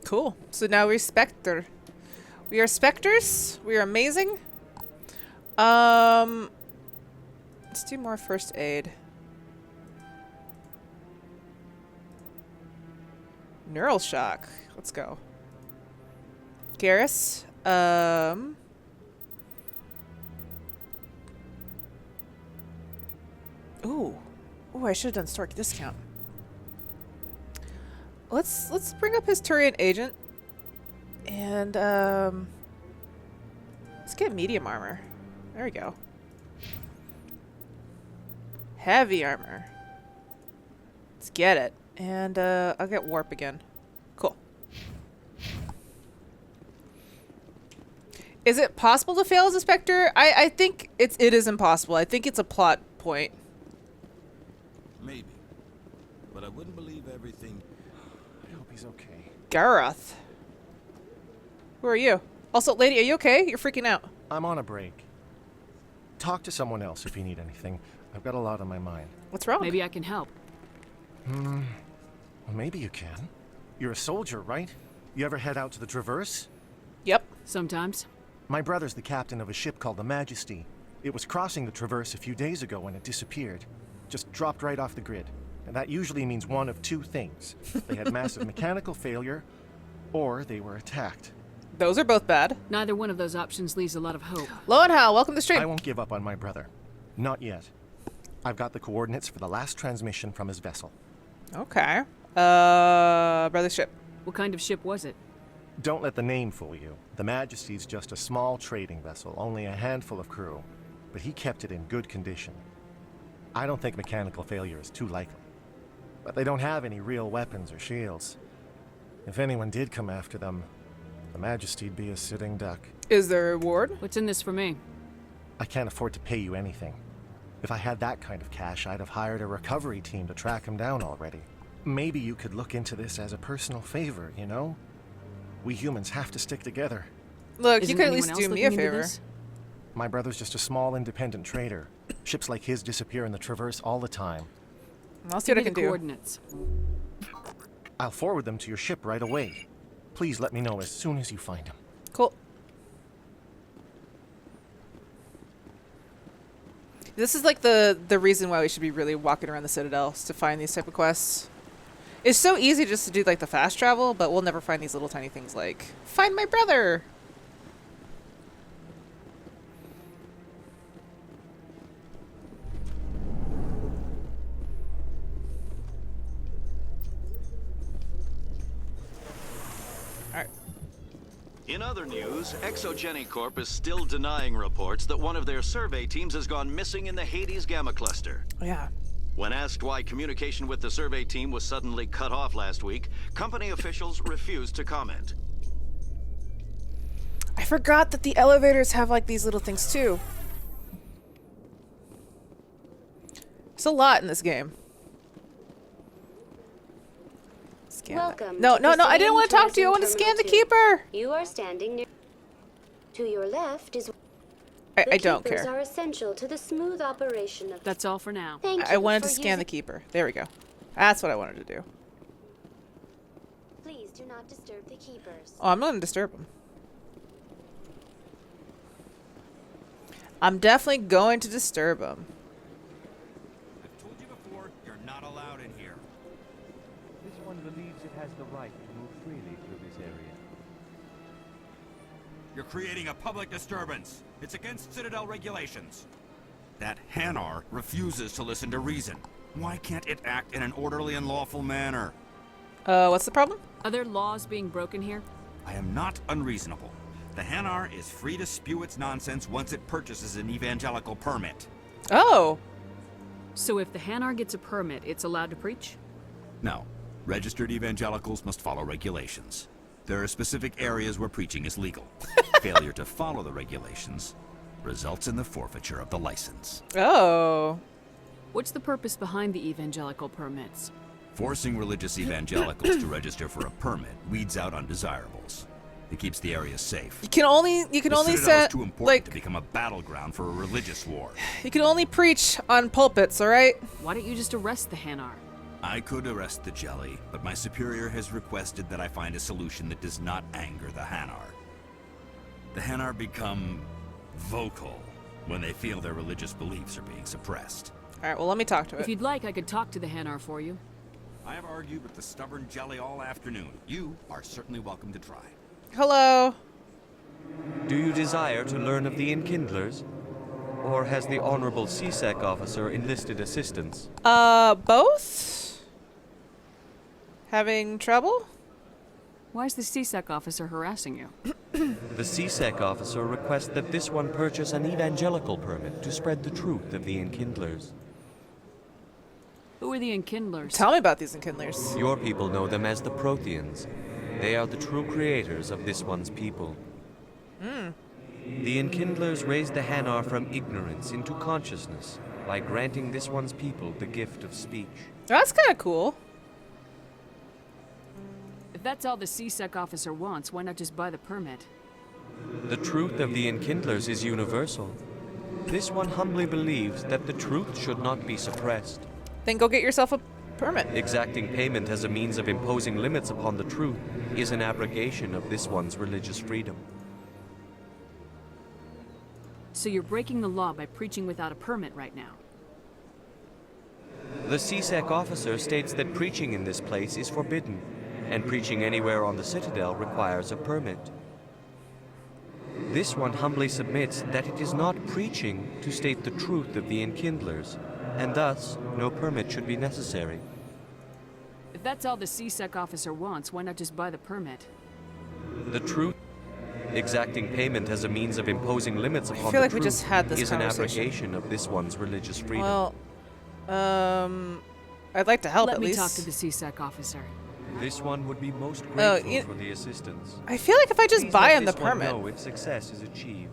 Cool. So now we're Spectre. We are Spectres. We are amazing. Let's do more first aid. Neural shock. Let's go. Garrus. Ooh, I should have done Stork discount. Let's bring up his Turian agent, and let's get medium armor. There we go. Heavy armor. Let's get it, and I'll get warp again. Cool. Is it possible to fail as a Spectre? I think it is impossible. I think it's a plot point. Maybe. But I wouldn't believe everything. I hope he's okay. Gareth. Who are you? Also, lady, are you okay? You're freaking out. I'm on a break. Talk to someone else if you need anything. I've got a lot on my mind. What's wrong? Maybe I can help. Well, maybe you can. You're a soldier, right? You ever head out to the Traverse? Yep. Sometimes. My brother's the captain of a ship called the Majesty. It was crossing the Traverse a few days ago when it disappeared. Just dropped right off the grid. And that usually means one of two things. They had massive mechanical failure, or they were attacked. Those are both bad. Neither one of those options leaves a lot of hope. Lowenhal, welcome to the stream. I won't give up on my brother. Not yet. I've got the coordinates for the last transmission from his vessel. Okay. Brother ship. What kind of ship was it? Don't let the name fool you. The Majesty's just a small trading vessel, only a handful of crew. But he kept it in good condition. I don't think mechanical failure is too likely. But they don't have any real weapons or shields. If anyone did come after them, the Majesty'd be a sitting duck. Is there a reward? What's in this for me? I can't afford to pay you anything. If I had that kind of cash, I'd have hired a recovery team to track him down already. Maybe you could look into this as a personal favor, you know? We humans have to stick together. Look, Isn't you could at anyone least else do me looking a into favor. this? My brother's just a small independent trader. Ships like his disappear in the Traverse all the time. I'll see what I Give can me the do. coordinates. I'll forward them to your ship right away. Please let me know as soon as you find them. Cool. This is like the reason why we should be really walking around the Citadel, is to find these type of quests. It's so easy just to do like the fast travel, but we'll never find these little tiny things like, find my brother! Alright. In other news, Exogeny Corp is still denying reports that one of their survey teams has gone missing in the Hades Gamma Cluster. Yeah. When asked why communication with the survey team was suddenly cut off last week, company officials refused to comment. I forgot that the elevators have like these little things too. It's a lot in this game. Scan that. Welcome. No, to no, the no, I didn't want to talk to you. I want to Terminal scan the 2. keeper. You are standing near. To your left is. I don't keepers care. are essential to the smooth operation of. That's all for now. Thank you I wanted to for scan the using- keeper. There we go. That's what I wanted to do. Please do not disturb the keepers. Oh, I'm not going to disturb him. I'm definitely going to disturb him. I've told you before, you're not allowed in here. This one believes it has the right to move freely through this area. You're creating a public disturbance. It's against Citadel regulations. That Hanar refuses to listen to reason. Why can't it act in an orderly and lawful manner? What's the problem? Are there laws being broken here? I am not unreasonable. The Hanar is free to spew its nonsense once it purchases an evangelical permit. Oh. So if the Hanar gets a permit, it's allowed to preach? No. Registered evangelicals must follow regulations. There are specific areas where preaching is legal. Failure to follow the regulations results in the forfeiture of the license. Oh. What's the purpose behind the evangelical permits? Forcing religious evangelicals to register for a permit weeds out undesirables. It keeps the area safe. You can only The Citadel is set too important like to become a battleground for a religious war. you can only preach on pulpits, all right? Why don't you just arrest the Hanar? I could arrest the jelly, but my superior has requested that I find a solution that does not anger the Hanar. The Hanar become vocal when they feel their religious beliefs are being suppressed. Alright, well, let me talk to If it. you'd like, I could talk to the Hanar for you. I have argued with the stubborn jelly all afternoon. You are certainly welcome to try. Hello. Do you desire to learn of the Enkindlers? Or has the Honorable CSEC officer enlisted assistance? Both? Having trouble? Why is the CSEC officer harassing you? The CSEC officer requests that this one purchase an evangelical permit to spread the truth of the Enkindlers. Who are the Enkindlers? Tell me about these Enkindlers. Your people know them as the Protheans. They are the true creators of this one's people. The Enkindlers raised the Hanar from ignorance into consciousness by granting this one's people the gift of speech. That's kind of cool. If that's all the CSEC officer wants, why not just buy the permit? The truth of the Enkindlers is universal. This one humbly believes that the truth should not be suppressed. Then go get yourself a permit. Exacting payment as a means of imposing limits upon the truth is an abrogation of this one's religious freedom. So you're breaking the law by preaching without a permit right now. The CSEC officer states that preaching in this place is forbidden, and preaching anywhere on the Citadel requires a permit. This one humbly submits that it is not preaching to state the truth of the Enkindlers, and thus no permit should be necessary. If that's all the CSEC officer wants, why not just buy the permit? The truth, exacting payment as a means of imposing limits upon feel the like we truth just had this is an conversation. abrogation of this one's religious freedom. Well, I'd like to help Let at me least. talk to the CSEC officer. This one would be most Oh, grateful for the assistance. I feel like if I just Please buy let him the this one permit. know if success is achieved.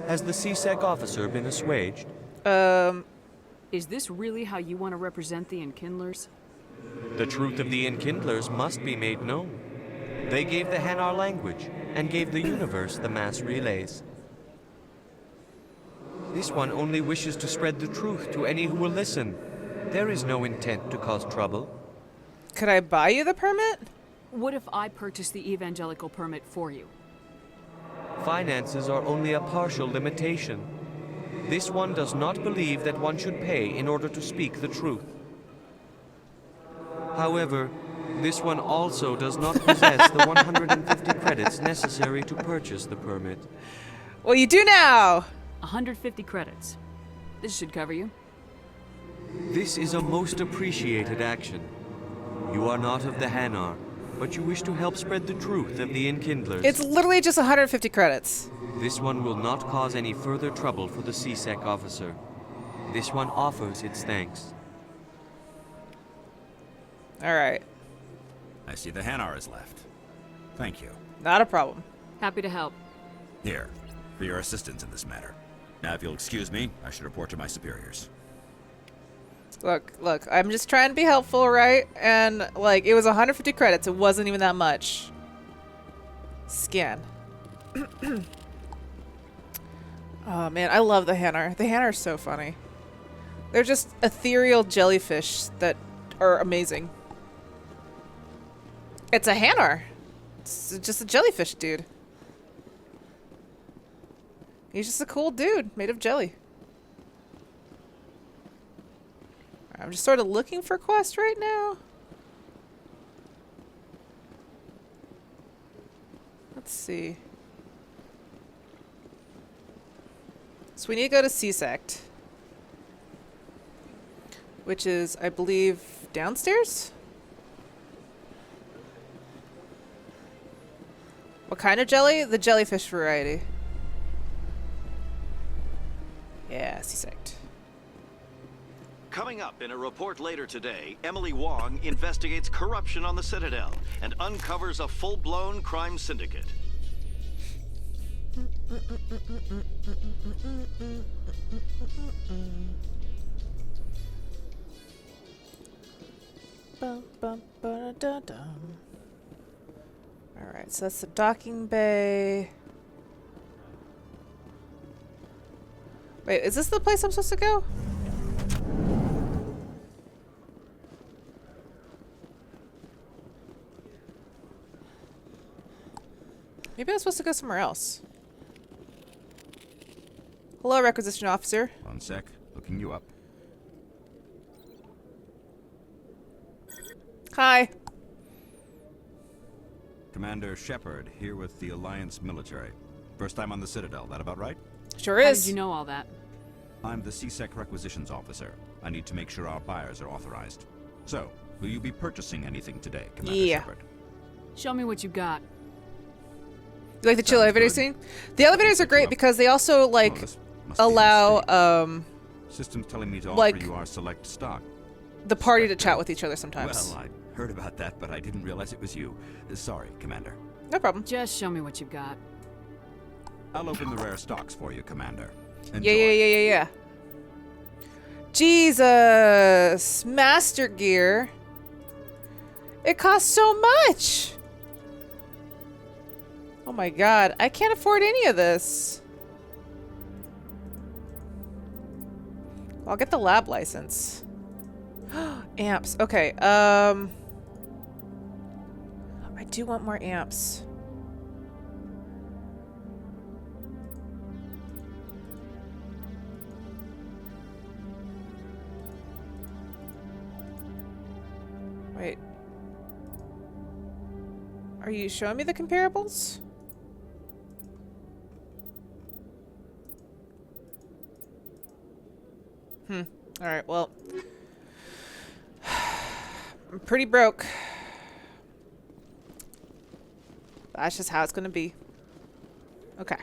Has the CSEC officer been assuaged? Is this really how you want to represent the Enkindlers? The truth of the Enkindlers must be made known. They gave the Hanar language, and gave the universe the mass relays. This one only wishes to spread the truth to any who will listen. There is no intent to cause trouble. Could I buy you the permit? What if I purchase the evangelical permit for you? Finances are only a partial limitation. This one does not believe that one should pay in order to speak the truth. However, this one also does not possess the 150 credits necessary to purchase the permit. Well, you do now. 150 credits. This should cover you. This is a most appreciated action. You are not of the Hanar, but you wish to help spread the truth of the Enkindlers. It's literally just 150 credits. This one will not cause any further trouble for the CSEC officer. This one offers its thanks. All right. I see the Hanar is left. Thank you. Not a problem. Happy to help. Here, for your assistance in this matter. Now, if you'll excuse me, I should report to my superiors. Look, I'm just trying to be helpful, right? And, like, it was 150 credits. It wasn't even that much. Scan. Oh, man, I love the Hanar. The Hanar are so funny. They're just ethereal jellyfish that are amazing. It's a Hanar. It's just a jellyfish dude. He's just a cool dude made of jelly. I'm just sort of looking for quests right now. Let's see. So we need to go to CSEC, which is, I believe, downstairs? What kind of jelly? The jellyfish variety. Yeah, CSEC. Coming up in a report later today, Emily Wong investigates corruption on the Citadel and uncovers a full-blown crime syndicate. Alright, so that's the docking bay. Wait, is this the place I'm supposed to go? Maybe I'm supposed to go somewhere else. Hello, requisition officer. One sec. Looking you up. Hi. Commander Shepard, here with the Alliance military. First time on the Citadel, that about right? Sure How is. did you know all that? I'm the CSEC requisitions officer. I need to make sure our buyers are authorized. So, will you be purchasing anything today, Commander Yeah. Shepard? Show me what you got. You like the chill Sounds elevator good. scene? The elevators are great because they also like this must be a allow mistake. System's telling me to like- offer you our select stock. the party to chat with each other sometimes. Well, I heard about that, but I didn't realize it was you. Sorry, Commander. No problem. Just show me what you got. I'll open the rare stocks for you, Commander. Yeah. Jesus, Master Gear. It costs so much. Oh my god, I can't afford any of this. I'll get the lab license. Amps. Okay. I do want more amps. Wait. Are you showing me the comparables? Alright, well. I'm pretty broke. That's just how it's gonna be. Okay.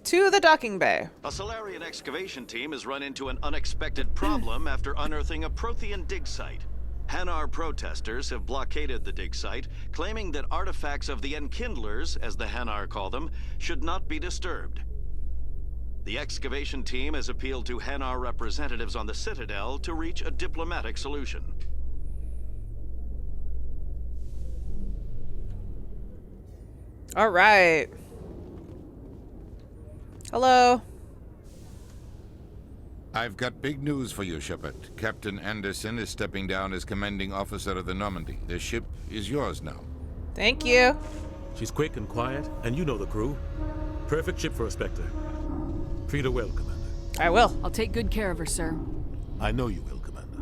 To the docking bay. A Solarian excavation team has run into an unexpected problem after unearthing a Prothean dig site. Hanar protesters have blockaded the dig site, claiming that artifacts of the Enkindlers, as the Hanar call them, should not be disturbed. The excavation team has appealed to Hanar representatives on the Citadel to reach a diplomatic solution. All right. Hello. I've got big news for you, Shepard. Captain Anderson is stepping down as commanding officer of the Normandy. The ship is yours now. Thank you. She's quick and quiet, and you know the crew. Perfect ship for a Spectre. Treat her well, Commander. I will. I'll take good care of her, sir. I know you will, Commander.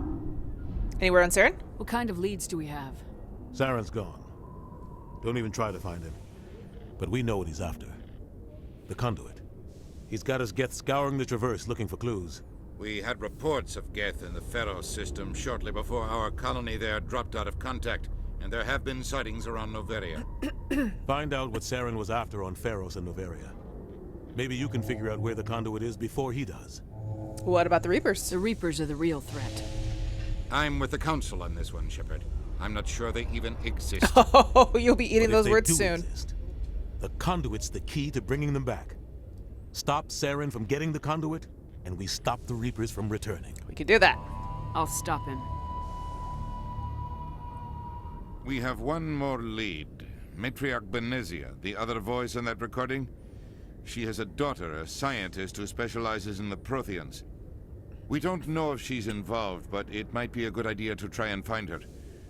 Anywhere on Saren? What kind of leads do we have? Saren's gone. Don't even try to find him. But we know what he's after. The conduit. He's got his Geth scouring the Traverse looking for clues. We had reports of Geth in the Pharaoh system shortly before our colony there dropped out of contact, and there have been sightings around Noveria. Find out what Saren was after on Pharos and Noveria. Maybe you can figure out where the conduit is before he does. What about the Reapers? The Reapers are the real threat. I'm with the Council on this one, Shepard. I'm not sure they even exist. Oh, you'll be eating But if those they words do soon. exist, the conduit's the key to bringing them back. Stop Saren from getting the conduit, and we stop the Reapers from returning. We can do that. I'll stop him. We have one more lead. Matriarch Benezia, the other voice in that recording. She has a daughter, a scientist who specializes in the Protheans. We don't know if she's involved, but it might be a good idea to try and find her.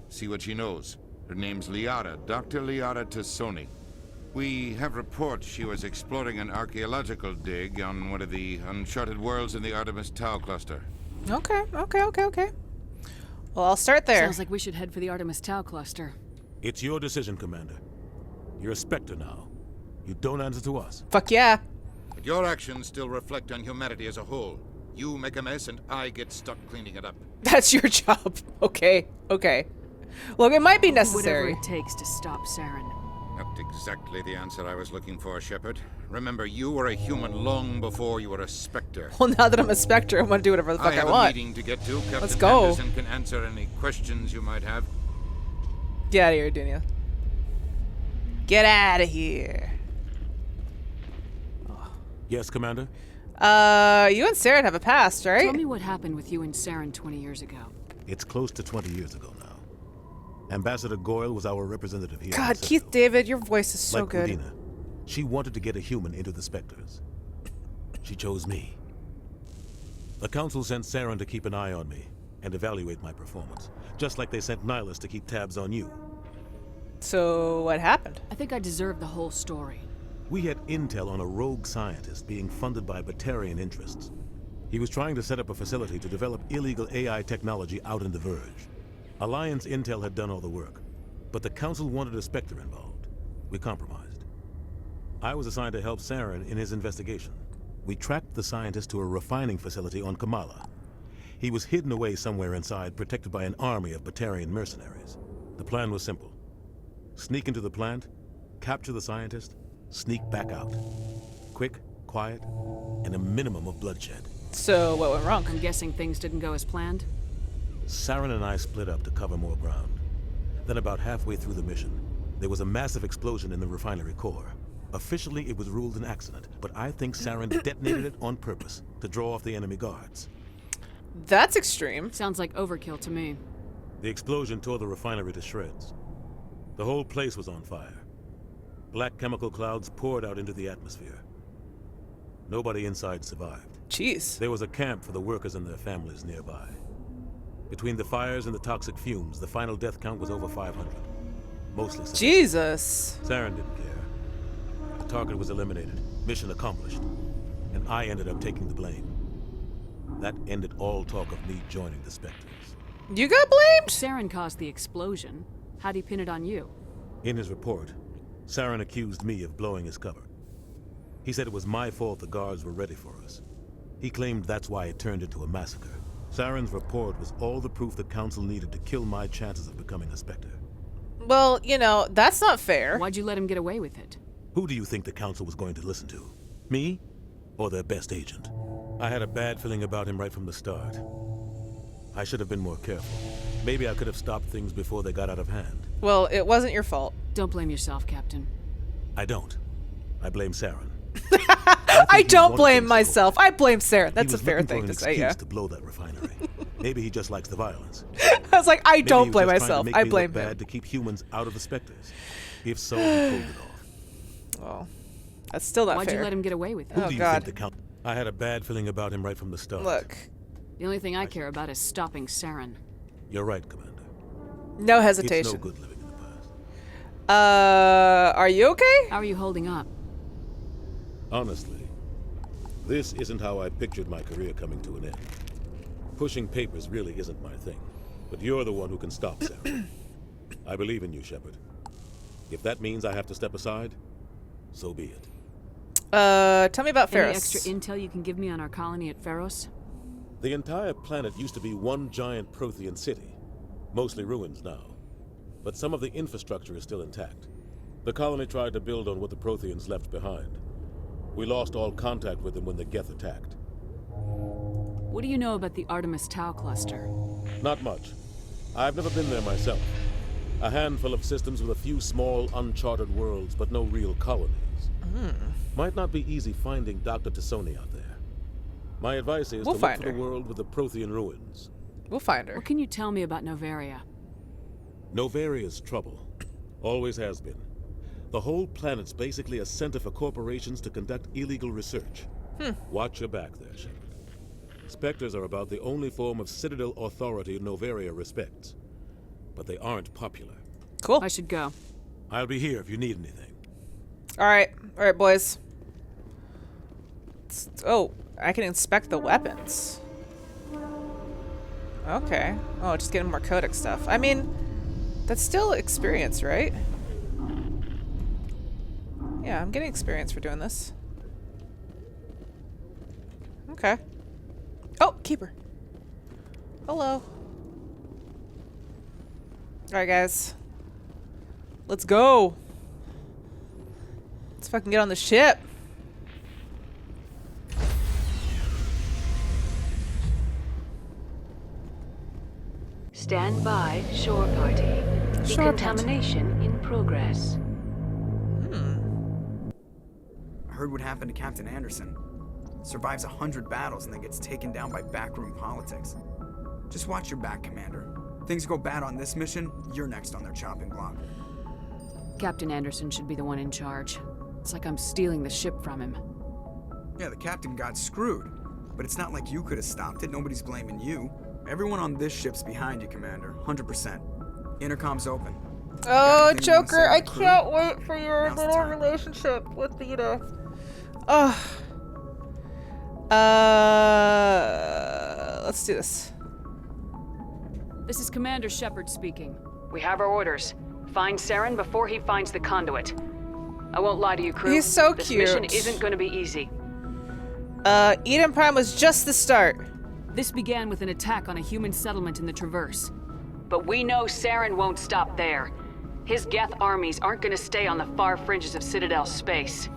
See what she knows. Her name's Liara, Dr. Liara Tassoni. We have reports she was exploring an archaeological dig on one of the uncharted worlds in the Artemis Tau cluster. Okay. Well, I'll start there. Sounds like we should head for the Artemis Tau cluster. It's your decision, Commander. You're a Spectre now. You don't answer to us. Fuck yeah. But your actions still reflect on humanity as a whole. You make a mess and I get stuck cleaning it up. That's your job. Okay. Look, it might be necessary. Whatever it takes to stop Saren. Not exactly the answer I was looking for, Shepard. Remember, you were a human long before you were a Spectre. Well, now that I'm a Spectre, I'm gonna do whatever the fuck I have I a want. meeting to get to. Captain Let's go. Anderson can answer any questions you might have. Get out of here, Dunya. Get out of here. Yes, Commander? You and Saren have a past, right? Tell me what happened with you and Saren 20 years ago. It's close to 20 years ago now. Ambassador Goyle was our representative here. God, Keith David, your voice is so like good. Udina, she wanted to get a human into the Spectres. She chose me. The Council sent Saren to keep an eye on me and evaluate my performance, just like they sent Nihilus to keep tabs on you. So, what happened? I think I deserve the whole story. We had intel on a rogue scientist being funded by Batarian interests. He was trying to set up a facility to develop illegal AI technology out in the Verge. Alliance intel had done all the work, but the Council wanted a Spectre involved. We compromised. I was assigned to help Saren in his investigation. We tracked the scientist to a refining facility on Kamala. He was hidden away somewhere inside, protected by an army of Batarian mercenaries. The plan was simple. Sneak into the plant, capture the scientist, sneak back out. Quick, quiet, and a minimum of bloodshed. So what went wrong? I'm guessing things didn't go as planned? Saren and I split up to cover more ground. Then about halfway through the mission, there was a massive explosion in the refinery core. Officially, it was ruled an accident, but I think Saren detonated it on purpose to draw off the enemy guards. That's extreme. Sounds like overkill to me. The explosion tore the refinery to shreds. The whole place was on fire. Black chemical clouds poured out into the atmosphere. Nobody inside survived. Jeez. There was a camp for the workers and their families nearby. Between the fires and the toxic fumes, the final death count was over 500. Mostly civilians. Jesus. Saren didn't care. The target was eliminated, mission accomplished, and I ended up taking the blame. That ended all talk of me joining the Spectres. You got blamed? Saren caused the explosion. How'd he pin it on you? In his report, Saren accused me of blowing his cover. He said it was my fault the guards were ready for us. He claimed that's why it turned into a massacre. Saren's report was all the proof the Council needed to kill my chances of becoming a Spectre. Well, you know, that's not fair. Why'd you let him get away with it? Who do you think the Council was going to listen to? Me? Or their best agent? I had a bad feeling about him right from the start. I should have been more careful. Maybe I could have stopped things before they got out of hand. Well, it wasn't your fault. Don't blame yourself, Captain. I don't. I blame Saren. I don't blame myself. I blame Saren. That's a fair thing to say, yeah. To blow that refinery. Maybe he just likes the violence. I was like, I don't blame Maybe he was just trying myself. to make I me blame look bad him. to keep humans out of the Spectres. If so, he pulled it off. Well, that's still not Why'd fair. you let him get away with it? Who Oh, do you God. think the Count? I had a bad feeling about him right from the start. Look, The only thing I care about is stopping Saren. You're right, Commander. no It's hesitation. no good living in the past. Are you okay? How are you holding up? Honestly, this isn't how I pictured my career coming to an end. Pushing papers really isn't my thing, but you're the one who can stop Saren. I believe in you, Shepard. If that means I have to step aside, so be it. Tell me about Any Ferris. extra intel you can give me on our colony at Ferros? The entire planet used to be one giant Prothean city, mostly ruins now. But some of the infrastructure is still intact. The colony tried to build on what the Protheans left behind. We lost all contact with them when the Geth attacked. What do you know about the Artemis Tau cluster? Not much. I've never been there myself. A handful of systems with a few small, uncharted worlds, but no real colonies. Might not be easy finding Dr. Tassoni out there. My advice is to look for the world with the Prothean ruins. We'll find her. What can you tell me about Novaria? Novaria's trouble. Always has been. The whole planet's basically a center for corporations to conduct illegal research. Watch your back there, Shepard. Spectres are about the only form of Citadel authority Novaria respects. But they aren't popular. Cool. I should go. I'll be here if you need anything. All right, boys. Oh, I can inspect the weapons. Okay. Oh, just getting more codex stuff. I mean, that's still experience, right? Yeah, I'm getting experience for doing this. Okay. Oh, keeper. Hello. Alright, guys. Let's go. Let's fucking get on the ship. Stand by, shore party. Decontamination in progress. I heard what happened to Captain Anderson. Survives 100 battles and then gets taken down by backroom politics. Just watch your back, Commander. Things go bad on this mission, you're next on their chopping block. Captain Anderson should be the one in charge. It's like I'm stealing the ship from him. Yeah, the captain got screwed. But it's not like you could have stopped it. Nobody's blaming you. Everyone on this ship's behind you, Commander. 100%. Intercom's open. Oh, Anything you wanna Joker, say I about the crew? can't wait for your Now's the little time. relationship with Vita. Oh. Let's do this. This is Commander Shepard speaking. We have our orders. Find Saren before he finds the conduit. I won't lie to you, crew. He's so this cute. mission isn't going to be easy. Eden Prime was just the start. This began with an attack on a human settlement in the Traverse. But we know Saren won't stop there. His Geth armies aren't going to stay on the far fringes of Citadel space.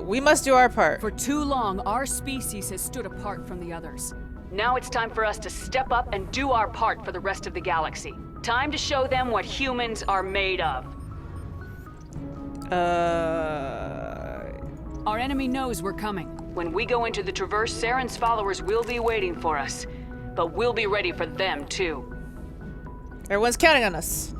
We must do our part. For too long, our species has stood apart from the others. Now it's time for us to step up and do our part for the rest of the galaxy. Time to show them what humans are made of. Our enemy knows we're coming. When we go into the Traverse, Saren's followers will be waiting for us. But we'll be ready for them, too. Everyone's counting on us.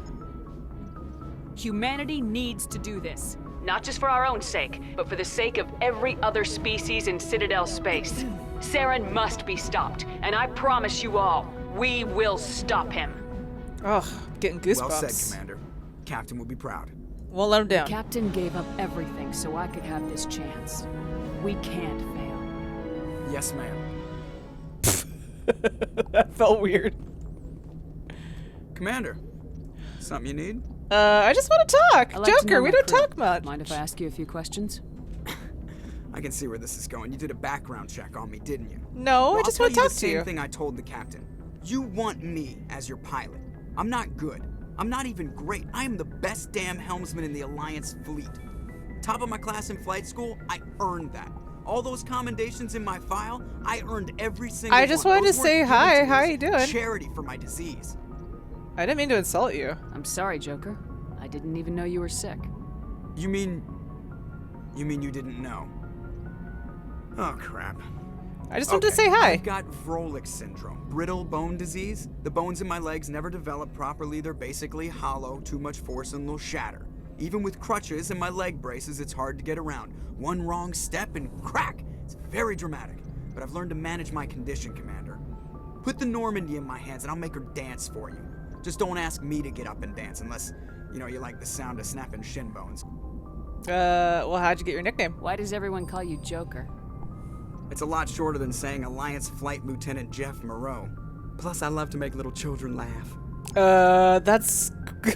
Humanity needs to do this. Not just for our own sake, but for the sake of every other species in Citadel space. Saren must be stopped, and I promise you all, we will stop him. Oh, getting goosebumps. Well said, Commander. Captain will be proud. Won't let him down. The captain gave up everything so I could have this chance. We can't fail. Yes, ma'am. That felt weird. Commander, something you need? I just want to talk. I like to Joker, know we my don't crew. talk much. Mind if I ask you a few questions? I can see where this is going. You did a background check on me, didn't you? No, Well, I just I'll want to tell talk you to the you. same thing I told the captain. You want me as your pilot. I'm not good. I'm not even great. I am the best damn helmsman in the Alliance fleet. Top of my class in flight school, I earned that. All those commendations in my file, I earned every single one. I just wanted Those to say weren't given hi. to me How as you doing? Charity for my disease. I didn't mean to insult you. I'm sorry, Joker. I didn't even know you were sick. You mean you didn't know? Oh, crap. I just wanted to say hi. I've got Vrolik syndrome, brittle bone disease. The bones in my legs never develop properly. They're basically hollow, too much force and they'll shatter. Even with crutches and my leg braces, it's hard to get around. One wrong step and crack! It's very dramatic. But I've learned to manage my condition, Commander. Put the Normandy in my hands and I'll make her dance for you. Just don't ask me to get up and dance unless, you know, you like the sound of snapping shin bones. Well, how'd you get your nickname? Why does everyone call you Joker? It's a lot shorter than saying Alliance Flight Lieutenant Jeff Moreau. Plus, I love to make little children laugh. That's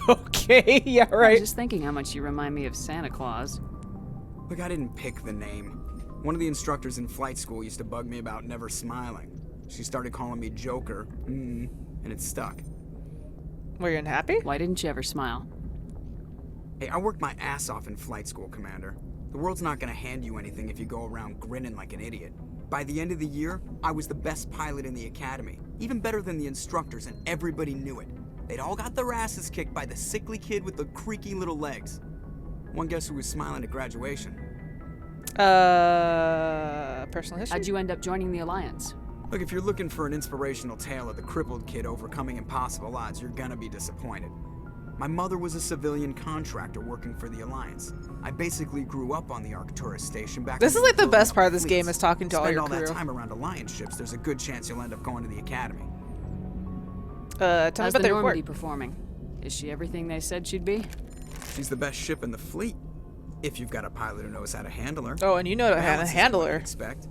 okay. Yeah, I right. was just thinking how much you remind me of Santa Claus. Look, I didn't pick the name. One of the instructors in flight school used to bug me about never smiling. She started calling me Joker, and it stuck. Were you unhappy? Why didn't you ever smile? Hey, I worked my ass off in flight school, Commander. The world's not gonna hand you anything if you go around grinning like an idiot. By the end of the year, I was the best pilot in the academy. Even better than the instructors, and everybody knew it. They'd all got their asses kicked by the sickly kid with the creaky little legs. One guess who was smiling at graduation? Personal history? How'd you end up joining the Alliance? Look, if you're looking for an inspirational tale of the crippled kid overcoming impossible odds, you're gonna be disappointed. My mother was a civilian contractor working for the Alliance. I basically grew up on the Arcturus station back. This when is we like the were building best up part of this fleets. game is talking to all Spend your all crew. that time around Alliance ships, there's a good chance you'll end up going to the academy. Tell me How's about the the Normandy report. performing? Is she everything they said she'd be? She's the best ship in the fleet, if you've got a pilot who knows how to handle her. Oh, and you know how to Balance is handle what her. you'd expect.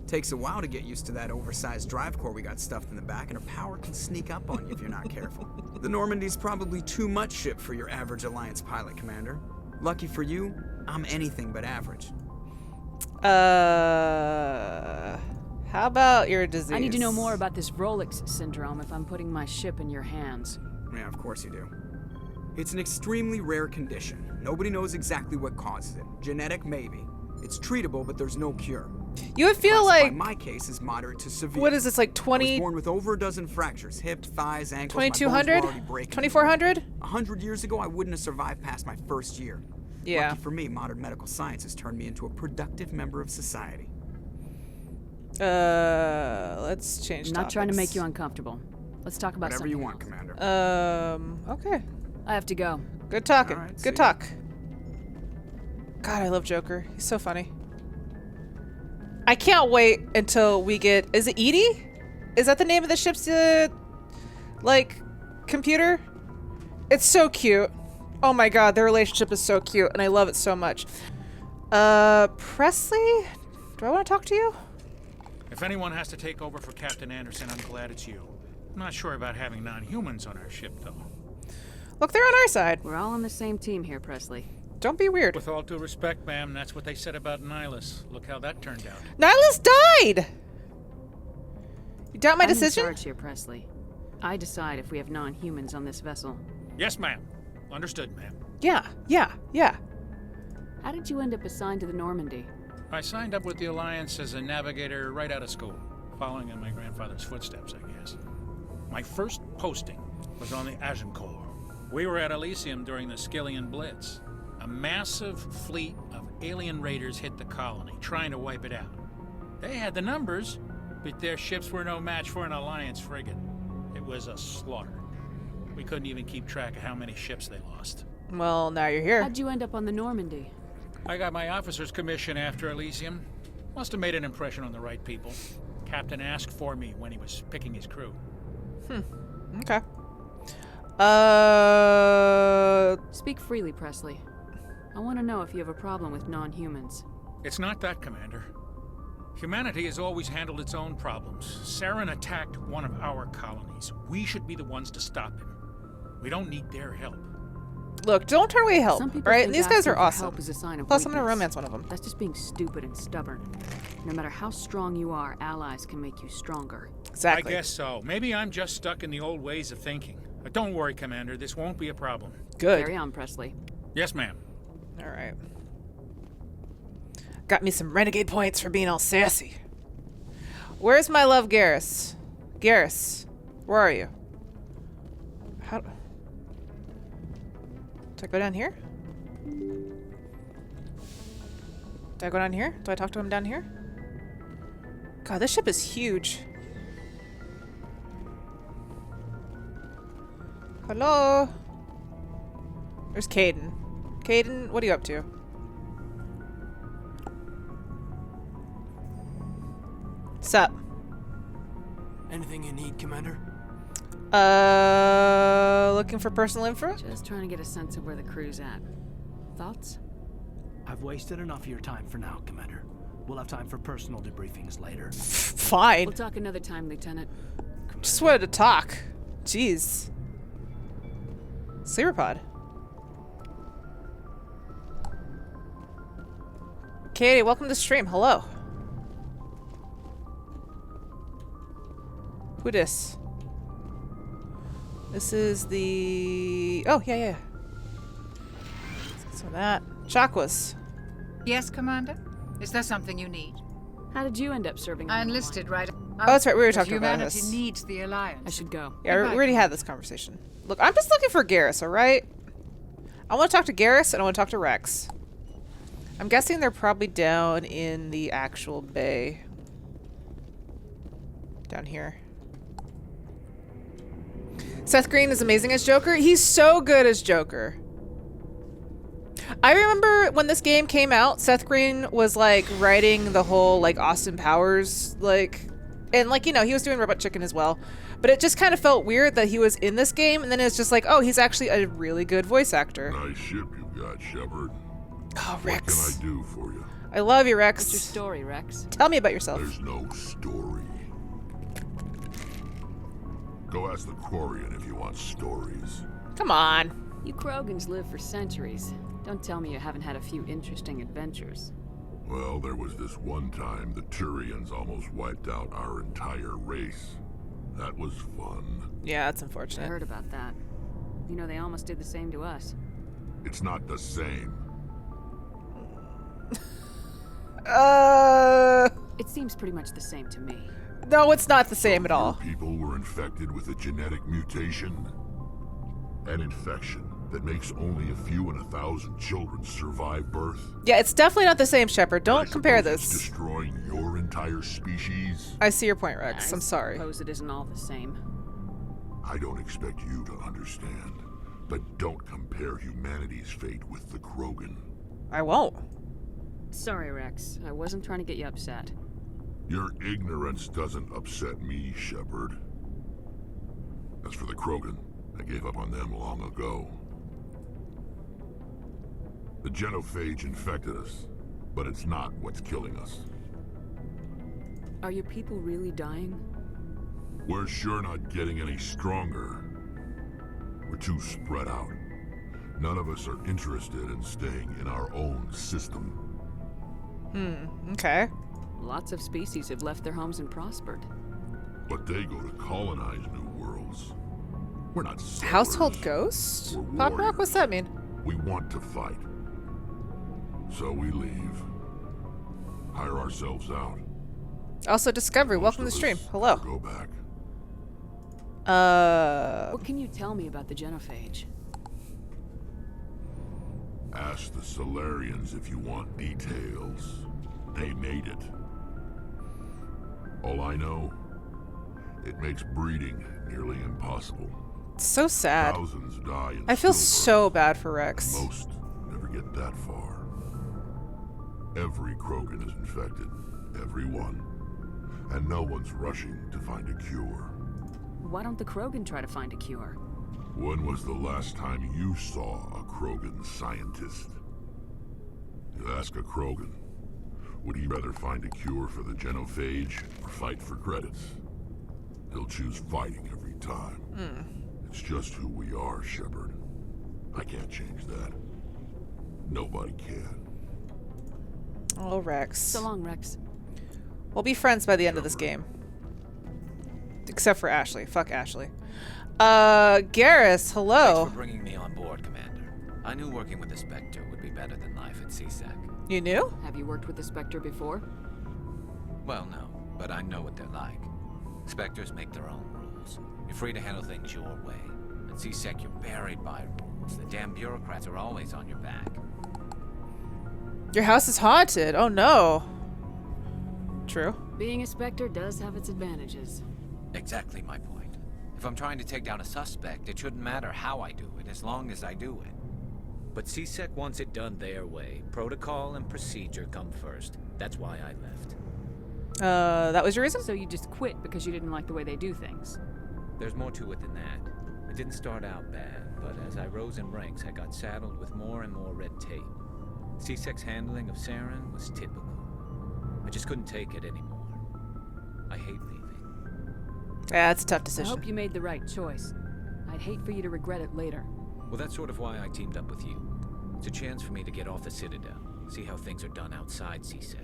Takes a while to get used to that oversized drive core we got stuffed in the back, and her power can sneak up on you if you're not careful. The Normandy's probably too much ship for your average Alliance pilot, Commander. Lucky for you, I'm anything but average. How about your disease? I need to know more about this Rolex syndrome if I'm putting my ship in your hands. Yeah, of course you do. It's an extremely rare condition. Nobody knows exactly what causes it. Genetic, maybe. It's treatable, but there's no cure. You would feel Classified like, in my case is moderate to severe. what is this, like I 20, was born with over a dozen fractures, hip, thighs, ankles. my bones were 2200? already breaking. 2400? 100 years ago, I wouldn't have survived past my first year. Yeah. Lucky for me, modern medical science has turned me into a productive member of society. Let's change I'm not trying to topics. make you uncomfortable. Let's talk about Whatever something you want, else. Commander. Okay. I have to go. Good talking. All right, see Good ya. talk. God, I love Joker. He's so funny. I can't wait until we get... Is it Edie? Is that the name of the ship's, like, computer. It's so cute. Oh my god, their relationship is so cute, and I love it so much. Presley? Do I want to talk to you? If anyone has to take over for Captain Anderson, I'm glad it's you. I'm not sure about having non-humans on our ship, though. Look, they're on our side. We're all on the same team here, Presley. Don't be weird. With all due respect, ma'am, that's what they said about Nihilus. Look how that turned out. Nihilus died! You doubt my decision? I'm in charge here, Presley. I decide if we have non-humans on this vessel. Yes, ma'am. Understood, ma'am. Yeah. How did you end up assigned to the Normandy? I signed up with the Alliance as a navigator right out of school, following in my grandfather's footsteps, I guess. My first posting was on the Agincourt. We were at Elysium during the Skillian Blitz. A massive fleet of alien raiders hit the colony, trying to wipe it out. They had the numbers, but their ships were no match for an Alliance frigate. It was a slaughter. We couldn't even keep track of how many ships they lost. Well, now you're here. How'd you end up on the Normandy? I got my officer's commission after Elysium. Must have made an impression on the right people. Captain asked for me when he was picking his crew. Okay. Speak freely, Presley. I want to know if you have a problem with non-humans. It's not that, Commander. Humanity has always handled its own problems. Saren attacked one of our colonies. We should be the ones to stop him. We don't need their help. Look, don't turn away help, right? And these guys are awesome. Help is a sign of Plus, I'm weakness. gonna romance one of them. That's just being stupid and stubborn. No matter how strong you are, allies can make you stronger. Exactly. I guess so. Maybe I'm just stuck in the old ways of thinking. But don't worry, Commander. This won't be a problem. Good. Carry on, Presley. Yes, ma'am. All right. Got me some renegade points for being all sassy. Where's my love, Garrus? Garrus, where are you? How? Do I go down here? Do I go down here? Do I talk to him down here? God, this ship is huge. Hello? There's Caden. Caden, what are you up to? Sup? Anything you need, Commander? Looking for personal info? Just trying to get a sense of where the crew's at. Thoughts? I've wasted enough of your time for now, Commander. We'll have time for personal debriefings later. Fine. We'll talk another time, Lieutenant. Just wanted to talk. Jeez. Sleeper pod. Katie, welcome to the stream. Hello. Who dis? This is the... Oh, yeah. So that... Chakwas. Yes, Commander? Is there something you need? How did you end up serving? I enlisted right... Oh, that's right. We were talking about Humanity this. needs the Alliance. I should go. Yeah, we already had this conversation. Look, I'm just looking for Garrus, alright? I want to talk to Garrus and I want to talk to Rex. I'm guessing they're probably down in the actual bay. Down here. Seth Green is amazing as Joker. He's so good as Joker. I remember when this game came out, Seth Green was like writing the whole like Austin Powers like, and like, you know, he was doing Robot Chicken as well. But it just kind of felt weird that he was in this game, and then it's just like, oh, he's actually a really good voice actor. Nice ship you got, Shepard. Oh, Rex. What can I do for you? I love you, Rex. What's your story, Rex? Tell me about yourself. There's no story. Go ask the Quarian if you want stories. Come on. You Krogans live for centuries. Don't tell me you haven't had a few interesting adventures. Well, there was this one time the Turians almost wiped out our entire race. That was fun. Yeah, that's unfortunate. I heard about that. You know, they almost did the same to us. It's not the same. It seems pretty much the same to me. No, it's not the same at all. People were infected with a genetic mutation. An infection that makes only a few in 1,000 children survive birth. Yeah, it's definitely not the same, Shepard. Don't compare this. It's destroying your entire species. I see your point, Rex. I'm sorry. I suppose it isn't all the same. I don't expect you to understand, but don't compare humanity's fate with the Krogan. I won't. Sorry, Rex. I wasn't trying to get you upset. Your ignorance doesn't upset me, Shepard. As for the Krogan, I gave up on them long ago. The genophage infected us, but it's not what's killing us. Are your people really dying? We're sure not getting any stronger. We're too spread out. None of us are interested in staying in our own system. Okay. Lots of species have left their homes and prospered. But they go to colonize new worlds. We're not settlers. Household ghost? We're Pop Rock, what's that mean? We want to fight. So we leave. Hire ourselves out. Also, Discovery, welcome to the stream. Hello. Go back. What can you tell me about the genophage? Ask the Solarians if you want details. They made it. All I know, it makes breeding nearly impossible. It's so sad. Thousands die in I feel silver, so bad for Rex. and most never get that far. Every Krogan is infected. Every one. And no one's rushing to find a cure. Why don't the Krogan try to find a cure? When was the last time you saw a Krogan scientist? You ask a Krogan, would he rather find a cure for the genophage or fight for credits? He'll choose fighting every time. It's just who we are, Shepard. I can't change that. Nobody can. Oh, Rex. So long, Rex. We'll be friends by the end of this game. Except for Ashley. Fuck Ashley. Garrus, hello. Thanks for bringing me on board, Commander. I knew working with the Spectre would be better than life at CSEC. You knew? Have you worked with the Spectre before? Well, no, but I know what they're like. Spectres make their own rules. You're free to handle things your way. At CSEC, you're buried by rules. The damn bureaucrats are always on your back. Your house is haunted. Oh no. True. Being a Spectre does have its advantages. Exactly my point. If I'm trying to take down a suspect, it shouldn't matter how I do it, as long as I do it. But CSEC wants it done their way. Protocol and procedure come first. That's why I left. That was your reason? So you just quit because you didn't like the way they do things? There's more to it than that. It didn't start out bad, but as I rose in ranks, I got saddled with more and more red tape. CSEC's handling of Saren was typical. I just couldn't take it anymore. I hate leaving. Yeah, it's a tough decision. I hope you made the right choice. I'd hate for you to regret it later. Well, that's sort of why I teamed up with you. It's a chance for me to get off the Citadel, see how things are done outside CSEC.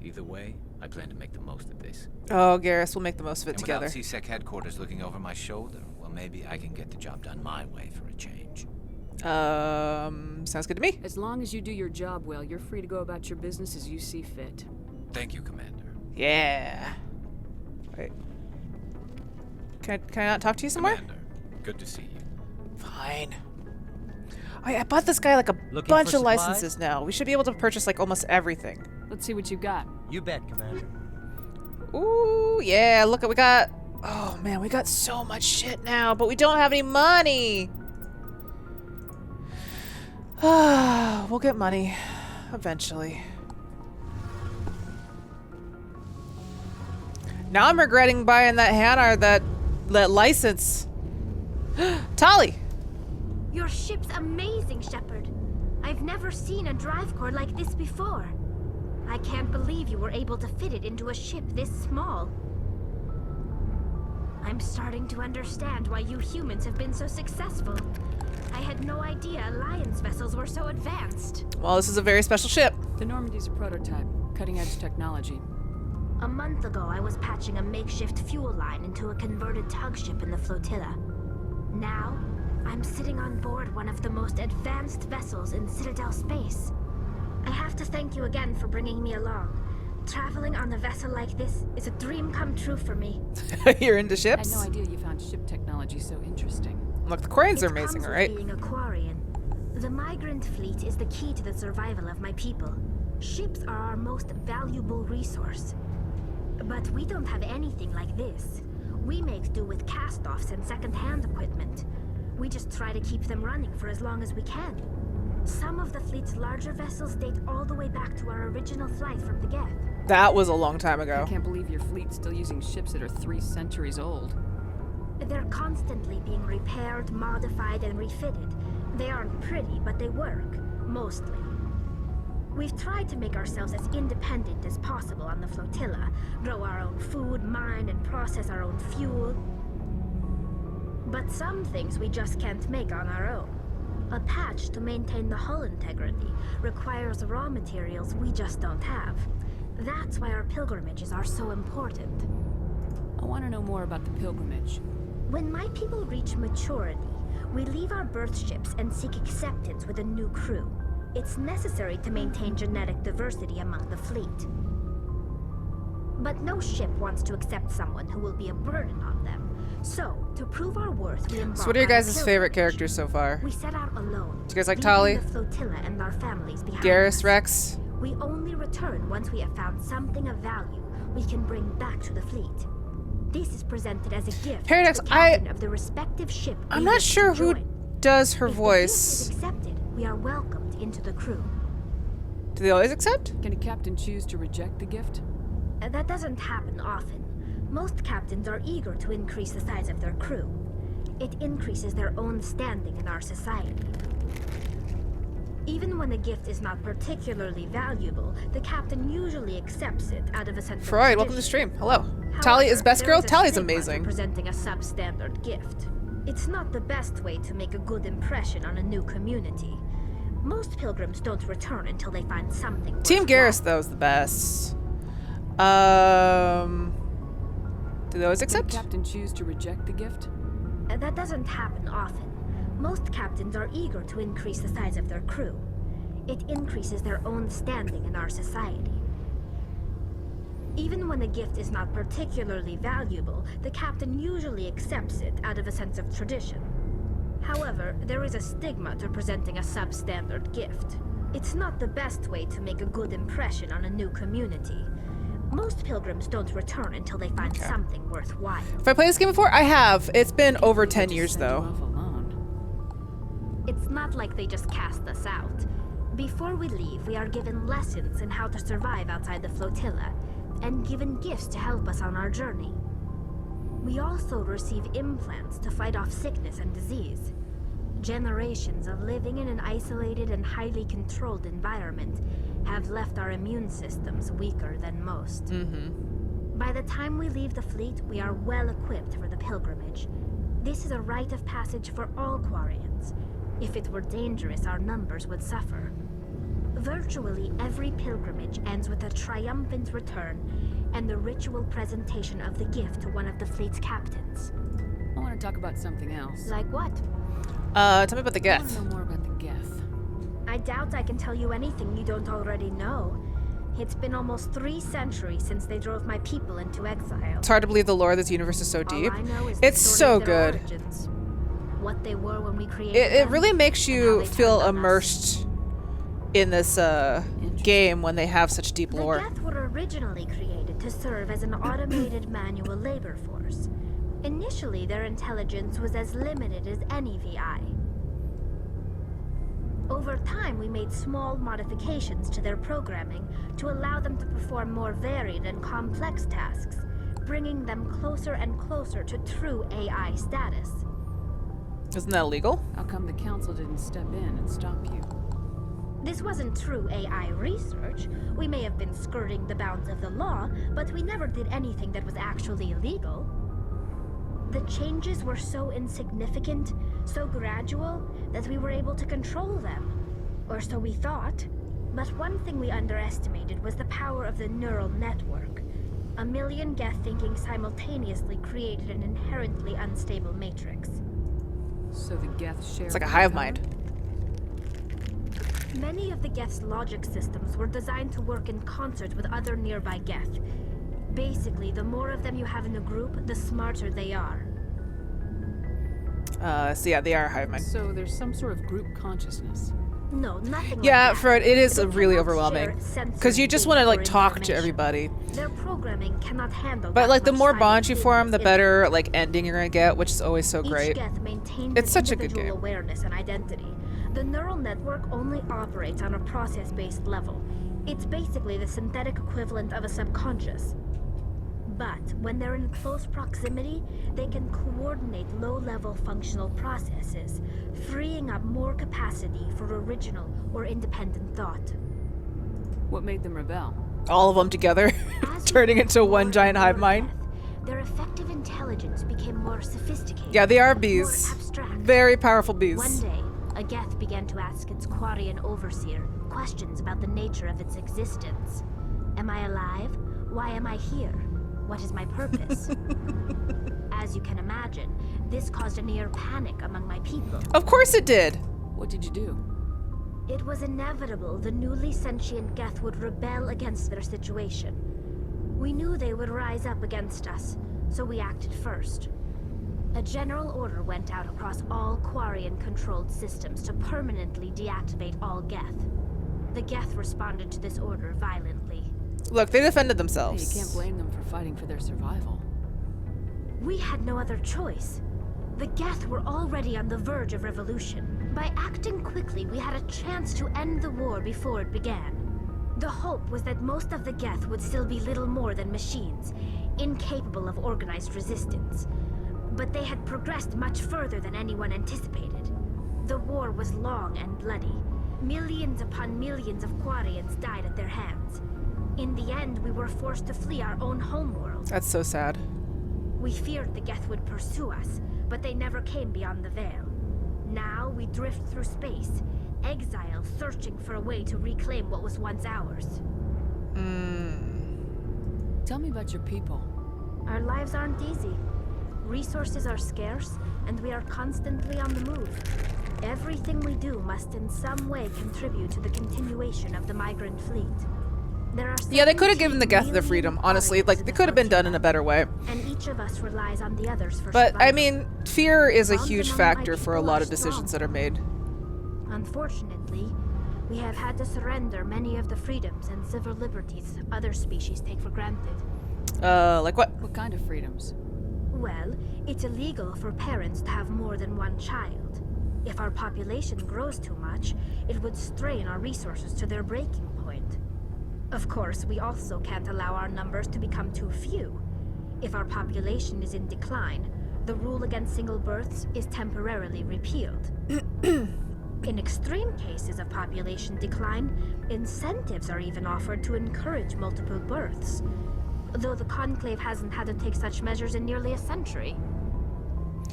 Either way, I plan to make the most of this. Oh, Garrus, we'll make the most of it And together. without CSEC headquarters looking over my shoulder, well, maybe I can get the job done my way for a change. Sounds good to me. As long as you do your job well, you're free to go about your business as you see fit. Thank you, Commander. Yeah. Wait. Can I not talk to you somewhere? Commander, good to see you. Fine. Oh, yeah, I bought this guy like a bunch of licenses now. We should be able to purchase like almost everything. Let's see what you got. You bet, Commander. Ooh, yeah, look at we got. Oh man, we got so much shit now, but we don't have any money. We'll get money eventually. Now I'm regretting buying that Hanar, that license. Tali! Your ship's amazing, Shepard. I've never seen a drive core like this before. I can't believe you were able to fit it into a ship this small. I'm starting to understand why you humans have been so successful. I had no idea Alliance vessels were so advanced. Well, this is a very special ship. The Normandy's a prototype, cutting-edge technology. A month ago, I was patching a makeshift fuel line into a converted tug ship in the flotilla. Now, I'm sitting on board one of the most advanced vessels in Citadel space. I have to thank you again for bringing me along. Traveling on a vessel like this is a dream come true for me. You're into ships? I had no idea you found ship technology so interesting. Look, the coins are amazing, It comes right? with being a Quarian. The migrant fleet is the key to the survival of my people. Ships are our most valuable resource. But we don't have anything like this. We make do with cast-offs and second-hand equipment. We just try to keep them running for as long as we can. Some of the fleet's larger vessels date all the way back to our original flight from the Geth. That was a long time ago. I can't believe your fleet's still using ships that are 3 centuries old. They're constantly being repaired, modified, and refitted. They aren't pretty, but they work. Mostly. We've tried to make ourselves as independent as possible on the flotilla. Grow our own food, mine, and process our own fuel. But some things we just can't make on our own. A patch to maintain the hull integrity requires raw materials we just don't have. That's why our pilgrimages are so important. I want to know more about the pilgrimage. When my people reach maturity, we leave our birth ships and seek acceptance with a new crew. It's necessary to maintain genetic diversity among the fleet. But no ship wants to accept someone who will be a burden on them. So, to prove our worth, we embark So what are your on a guys' favorite characters so far? We set out alone. Do you guys like leaving Tali? The flotilla and our families behind Garrus, us. Rex? We only return once we have found something of value we can bring back to the fleet. This is presented as a gift Paradox, to the captain of the respective ship. I'm not sure who does her If voice. the gift is accepted, we are welcomed into the crew. Do they always accept? Can a captain choose to reject the gift? That doesn't happen often. Most captains are eager to increase the size of their crew. It increases their own standing in our society. Even when a gift is not particularly valuable, the captain usually accepts it out of a sense of Freud, welcome to the stream. Hello. Tali is best girl. Tali's amazing. Presenting a substandard gift. It's not the best way to make a good impression on a new community. Most pilgrims don't return until they find something. Team Garrus, though, is the best. Do they always accept? Can a captain choose to reject the gift? That doesn't happen often. Most captains are eager to increase the size of their crew. It increases their own standing in our society. Even when a gift is not particularly valuable, the captain usually accepts it out of a sense of tradition. However, there is a stigma to presenting a substandard gift. It's not the best way to make a good impression on a new community. Most pilgrims don't return until they find something worthwhile. Have I played this game before? I have. It's been over 10 years, though. It's not like they just cast us out. Before we leave, we are given lessons in how to survive outside the flotilla, and given gifts to help us on our journey. We also receive implants to fight off sickness and disease. Generations of living in an isolated and highly controlled environment have left our immune systems weaker than most. By the time we leave the fleet, we are well equipped for the pilgrimage. This is a rite of passage for all Quarians. If it were dangerous, our numbers would suffer. Virtually every pilgrimage ends with a triumphant return and the ritual presentation of the gift to one of the fleet's captains. I want to talk about something else. Like what? Tell me about the I want Geth. to know more about the Geth. I doubt I can tell you anything you don't already know. It's been almost 3 centuries since they drove my people into exile. It's hard to believe the lore of this universe is so deep. All I know is the It's story so of their good. origins. What they were when we created It them, really makes and how you they feel turned on us. immersed in this game when they have such deep lore. The Geth were originally created to serve as an automated manual labor force. Initially, their intelligence was as limited as any VI. Over time, we made small modifications to their programming to allow them to perform more varied and complex tasks, bringing them closer and closer to true AI status. Isn't that illegal? How come the council didn't step in and stop you? This wasn't true AI research. We may have been skirting the bounds of the law, but we never did anything that was actually illegal. The changes were so insignificant, so gradual, that we were able to control them. Or so we thought. But one thing we underestimated was the power of the neural network. 1 million Geth thinking simultaneously created an inherently unstable matrix. So the Geth share. It's like a hive mind. Many of the Geth's logic systems were designed to work in concert with other nearby Geth. Basically, the more of them you have in a group, the smarter they are. So yeah, they are a hive mind. So there's some sort of group consciousness. No, nothing Yeah, like that. Freud, it is They really cannot overwhelming. share sensory Because you just data want to, or like, talk to information. everybody. Their programming cannot handle But, that like, the much more bonds you form, the simultaneous better, like, ending you're gonna get, which is always so Each great. Geth maintains It's its such a good individual game. awareness and identity. The neural network only operates on a process-based level. It's basically the synthetic equivalent of a subconscious. But when they're in close proximity, they can coordinate low-level functional processes, freeing up more capacity for original or independent thought. What made them rebel? All of them together, turning into one giant hive mind. Their effective intelligence became more sophisticated. Yeah, they are more bees. abstract. Very powerful bees. One day, a Geth began to ask its Quarian overseer questions about the nature of its existence. Am I alive? Why am I here? What is my purpose? As you can imagine, this caused a near panic among my people. Of course it did. What did you do? It was inevitable the newly sentient Geth would rebel against their situation. We knew they would rise up against us, so we acted first. A general order went out across all Quarian-controlled systems to permanently deactivate all Geth. The Geth responded to this order violently. Look, they defended Hey, themselves. you can't blame them for fighting for their survival. We had no other choice. The Geth were already on the verge of revolution. By acting quickly, we had a chance to end the war before it began. The hope was that most of the Geth would still be little more than machines, incapable of organized resistance. But they had progressed much further than anyone anticipated. The war was long and bloody. Millions upon millions of Quarians died at their hands. In the end, we were forced to flee our own homeworld. That's so sad. We feared the Geth would pursue us, but they never came beyond the veil. Now we drift through space, exile searching for a way to reclaim what was once ours. Tell me about your people. Our lives aren't easy. Resources are scarce, and we are constantly on the move. Everything we do must in some way contribute to the continuation of the migrant fleet. There are Yeah, they could have given the Geth the freedom, honestly. Like, they could have been done in a better way. and each of us relies on the others for But, I survival. mean, fear is a Bonds huge among my factor for a people lot are of decisions that are made. Unfortunately, we have had to surrender many of the freedoms and civil liberties other species take for granted. Like what? What kind of freedoms? Well, it's illegal for parents to have more than one child. If our population grows too much, it would strain our resources to their breaking point. Of course, we also can't allow our numbers to become too few. If our population is in decline, the rule against single births is temporarily repealed. In extreme cases of population decline, incentives are even offered to encourage multiple births. Though the Conclave hasn't had to take such measures in nearly a century.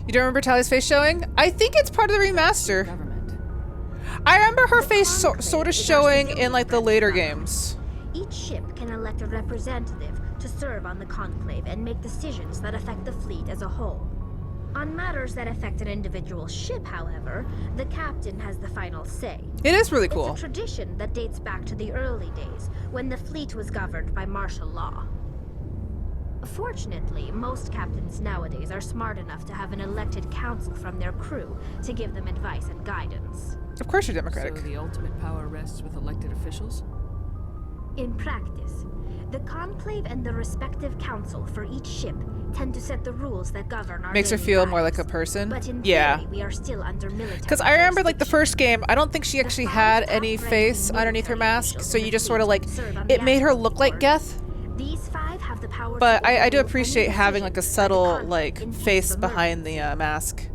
You don't remember Tali's face showing? I think it's part of the remaster. I remember her face sort of showing in like the later games. Each ship can elect a representative to serve on the Conclave and make decisions that affect the fleet as a whole. On matters that affect an individual ship, however, the captain has the final say. It is really cool. It's a tradition that dates back to the early days, when the fleet was governed by martial law. Fortunately, most captains nowadays are smart enough to have an elected council from their crew to give them advice and guidance. Of course you're democratic. So the ultimate power rests with elected officials? In practice, the Conclave and the respective council for each ship tend to set the rules that govern our Makes her daily feel lives. more like a person. But in Yeah. theory, we are still under military. Because I remember like the first game, I don't think she actually had any face underneath her mask, so you just sort of like, it made her look like Geth. These five have the power But to I do overrule appreciate any having like a decision by the subtle Conclave like in case face of behind the mask.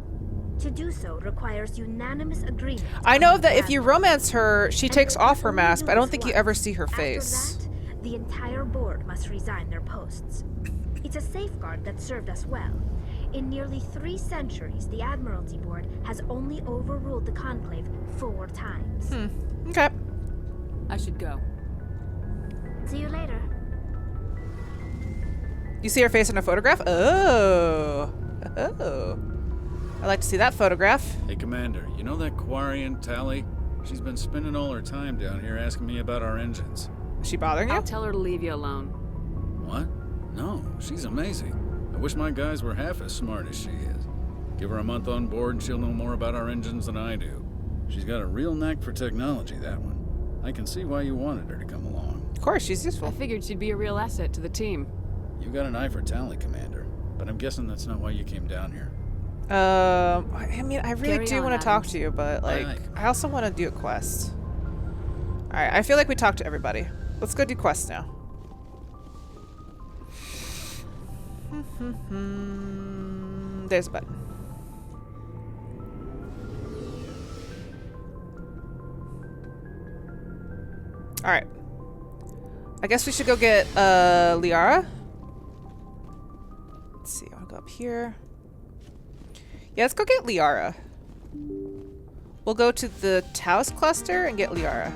To do so requires unanimous agreement. I know among that the if you romance her, she takes off her mask, but I don't think you ever see her face. The entire board must resign their posts. It's a safeguard that served us well. In nearly 3 centuries, the Admiralty Board has only overruled the Conclave 4 times. Okay. I should go. See you later. You see her face in a photograph? Oh. Oh. I'd like to see that photograph. Hey, Commander, you know that Quarian, Tali? She's been spending all her time down here asking me about our engines. Is she bothering you? I'll tell her to leave you alone. What? No, she's amazing. I wish my guys were half as smart as she is. Give her a month on board and she'll know more about our engines than I do. She's got a real knack for technology, that one. I can see why you wanted her to come along. Of course, she's useful. I figured she'd be a real asset to the team. You got an eye for Tali, Commander, but I'm guessing that's not why you came down here. I mean, I really Carry do on, want to talk Adams. to you, but like, Aye. I also want to do a quest. Alright, I feel like we talked to everybody. Let's go do quests now. There's a button. Alright. I guess we should go get Liara. Let's see, I'll go up here. Yeah, let's go get Liara. We'll go to the Taos cluster and get Liara.